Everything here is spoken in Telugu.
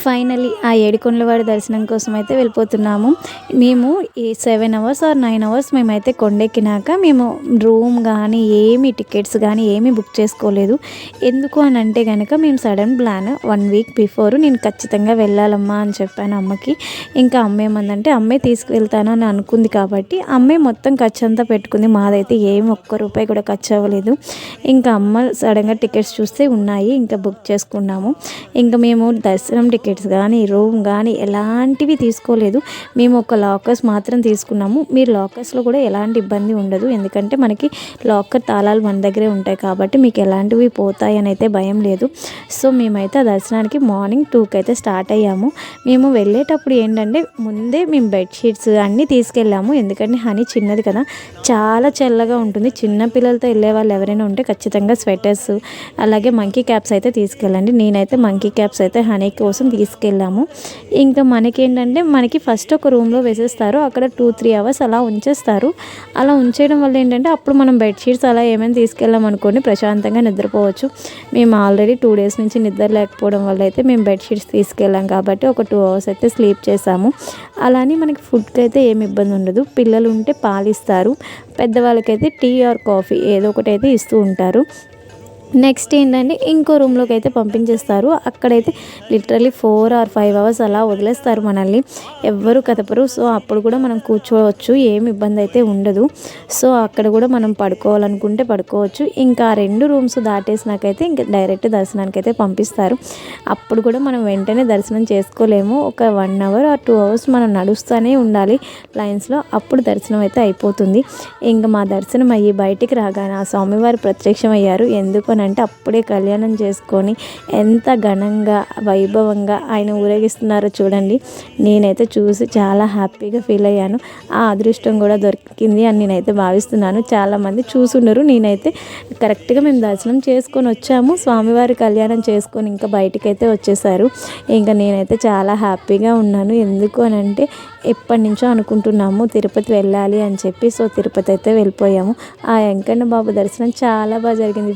ఫైనల్లీ ఆ ఏడుకొండలవాడి దర్శనం కోసం అయితే వెళ్ళిపోతున్నాము. మేము ఈ 7 అవర్స్ ఆర్ 9 అవర్స్ మేమైతే కొండెక్కినాక మేము రూమ్ కానీ ఏమి టికెట్స్ కానీ ఏమీ బుక్ చేసుకోలేదు. ఎందుకు అని అంటే కనుక మేము సడన్ ప్లాన్ 1 వీక్ బిఫోర్ నేను ఖచ్చితంగా వెళ్ళాలమ్మా అని చెప్పాను అమ్మకి. ఇంకా అమ్మ ఏమందంటే అమ్మే తీసుకువెళ్తాను అని అనుకుంది కాబట్టి అమ్మే మొత్తం ఖర్చు అంతా పెట్టుకుంది. మాదైతే ఏమి ఒక్క రూపాయి కూడా ఖర్చు అవ్వలేదు. ఇంకా అమ్మ సడన్గా టికెట్స్ చూస్తే ఉన్నాయి, ఇంకా బుక్ చేసుకున్నాము. ఇంకా మేము దర్శనం టికెట్స్ కానీ రూమ్ కానీ ఎలాంటివి తీసుకోలేదు. మేము ఒక లాకర్స్ మాత్రం తీసుకున్నాము. మీరు లాకర్స్లో కూడా ఎలాంటి ఇబ్బంది ఉండదు, ఎందుకంటే మనకి లాకర్ తాళాలు మన దగ్గరే ఉంటాయి కాబట్టి మీకు ఎలాంటివి పోతాయి అని అయితే భయం లేదు. సో మేమైతే ఆ దర్శనానికి మార్నింగ్ 2కి అయితే స్టార్ట్ అయ్యాము. మేము వెళ్ళేటప్పుడు ఏంటంటే ముందే మేము బెడ్షీట్స్ అన్నీ తీసుకెళ్ళాము, ఎందుకంటే హనీ చిన్నది కదా, చాలా చల్లగా ఉంటుంది. చిన్న పిల్లలతో వెళ్ళే వాళ్ళు ఎవరైనా ఉంటే ఖచ్చితంగా స్వెటర్స్ అలాగే మంకీ క్యాప్స్ అయితే తీసుకెళ్ళండి. నేనైతే మంకీ క్యాప్స్ అయితే హనీ కోసం తీసుకెళ్ళాము. ఇంకా మనకేంటంటే మనకి ఫస్ట్ ఒక రూమ్లో వేసేస్తారు, అక్కడ 2-3 అవర్స్ అలా ఉంచేస్తారు. అలా ఉంచేయడం వల్ల ఏంటంటే అప్పుడు మనం బెడ్షీట్స్ అలా ఏమైనా తీసుకెళ్ళాం అనుకోండి ప్రశాంతంగా నిద్రపోవచ్చు. మేము ఆల్రెడీ 2 డేస్ నుంచి నిద్ర లేకపోవడం వల్ల అయితే మేము బెడ్షీట్స్ తీసుకెళ్ళాం కాబట్టి ఒక 2 అవర్స్ అయితే స్లీప్ చేసాము. అలానే మనకి ఫుడ్కి అయితే ఏమి ఇబ్బంది ఉండదు. పిల్లలు ఉంటే పాలు ఇస్తారు, పెద్దవాళ్ళకైతే టీ ఆర్ కాఫీ ఏదో ఒకటి అయితే ఇస్తూ ఉంటారు. నెక్స్ట్ ఏంటంటే ఇంకో రూమ్లోకి అయితే పంపించేస్తారు. అక్కడైతే లిటరలీ 4 ఆర్ 5 అవర్స్ అలా వదిలేస్తారు మనల్ని, ఎవ్వరు కదపరు. సో అప్పుడు కూడా మనం కూర్చోవచ్చు, ఏమి ఇబ్బంది అయితే ఉండదు. సో అక్కడ కూడా మనం పడుకోవాలనుకుంటే పడుకోవచ్చు. ఇంకా 2 రూమ్స్ దాటేసినాకైతే ఇంకా డైరెక్ట్ దర్శనానికి అయితే పంపిస్తారు. అప్పుడు కూడా మనం వెంటనే దర్శనం చేసుకోలేము. ఒక 1 అవర్ ఆర్ 2 అవర్స్ మనం నడుస్తూనే ఉండాలి లైన్స్లో, అప్పుడు దర్శనం అయితే అయిపోతుంది. ఇంకా మా దర్శనం అయ్యి బయటికి రాగానే ఆ స్వామివారు ప్రత్యక్షమయ్యారు. ఎందుకు అంటే అప్పుడే కళ్యాణం చేసుకొని ఎంత ఘనంగా వైభవంగా ఆయన ఊరేగిస్తున్నారో చూడండి. నేనైతే చూసి చాలా హ్యాపీగా ఫీల్ అయ్యాను. ఆ అదృష్టం కూడా దొరికింది అని నేనైతే భావిస్తున్నాను. చాలామంది చూసుండరు, నేనైతే కరెక్ట్గా మేము దర్శనం చేసుకొని వచ్చాము, స్వామివారి కళ్యాణం చేసుకొని ఇంకా బయటికైతే వచ్చేసారు. ఇంకా నేనైతే చాలా హ్యాపీగా ఉన్నాను. ఎందుకు అని అంటే ఎప్పటి నుంచో అనుకుంటున్నాము తిరుపతి వెళ్ళాలి అని చెప్పి. సో తిరుపతి అయితే వెళ్ళిపోయాము. ఆ వెంకన్న బాబు దర్శనం చాలా బాగా జరిగింది.